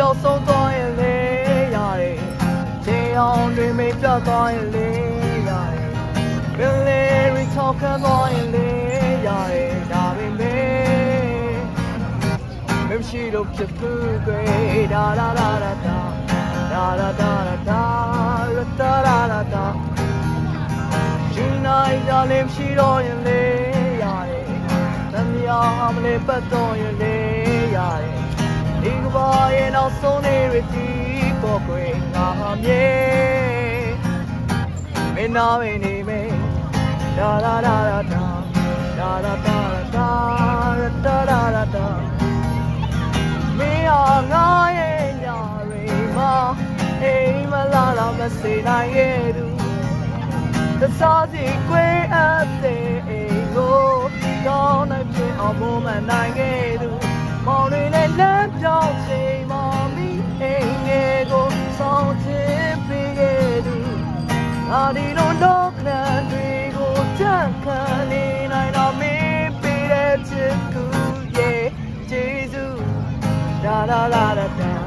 ပြောဆုံးသွားရင်လေရတယ်ချေအောင်တွေမိတ်ပြတ်သွားရင်လေရတယ်ဘယ်လေရီထောက်ခံသွားရင်လေရတယ်ဒါပေမဲ့မရှိတော့ဖြစ်ဘူးကွယ်ဒါဒါဒါဒါဒါဒါဒါဒါဒါဒါဒါဒါဒါယူနိုင်ကြလေမရှိတော့ရင်လေရတယ်တမယာမလေးပတ်တော့ရင်လေရတယ်ဒီကဘာရဲ့နောက်ဆုံးနေရတီပေါ်ကွယ်ငါမြေမင်းနာမနေမေဒါဒါဒါဒါဒါဒါဒါဒါဒါဒါဒါဒါမင်းအားငါရဲ့ညာရိမအိမ်မလာတော့မစေနိုင်ရဲ့သူသစားစီကွယ်အပ်တဲ့အိမ်ကိုကောင်းနိုင်ဖြစ်အောင်ပုံမှန်နိုင်ခဲ့သူမောင်တွေနဲ့လမ်းပြောင်းချိန်မှမိအိမ်ငယ်ကိုဆောင်ချင်ပေးခဲ့သူငါဒီလိုတော့ခဏတွေကိုတန်ခံနေနိုင်တော့မင်းပေးတဲ့ချစ်ကူရဲ့ကျေးဇူးဒါဒါလာဒါ